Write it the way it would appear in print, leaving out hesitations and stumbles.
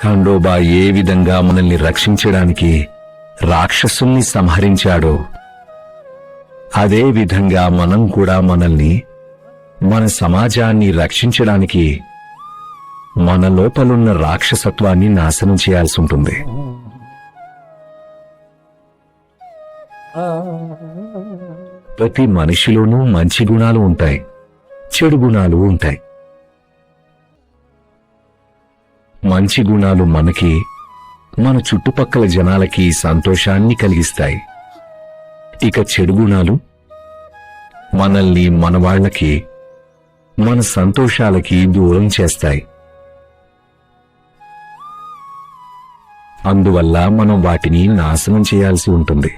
ఖండోబా ఏ విధంగా మనల్ని రక్షించడానికి రాక్షసుల్ని సంహరించాడో అదే విధంగా మనం కూడా మనల్ని, మన సమాజాన్ని రక్షించడానికి మన లోపలున్న రాక్షసత్వాన్ని నాశనం చేయాల్సి ఉంటుంది. ప్రతి మనిషిలోనూ మంచి గుణాలు ఉంటాయి, చెడు గుణాలు ఉంటాయి. మంచి గుణాలు మనకి, మన చుట్టుపక్కల జనాలకి సంతోషాన్ని కలిగిస్తాయి. ఇక చెడు గుణాలు మనల్ని, మన వాళ్ళకి, మన సంతోషాలకి దూరం చేస్తాయి. అందువల్ల మనం వాటిని నాశనం చేయాల్సి ఉంటుంది.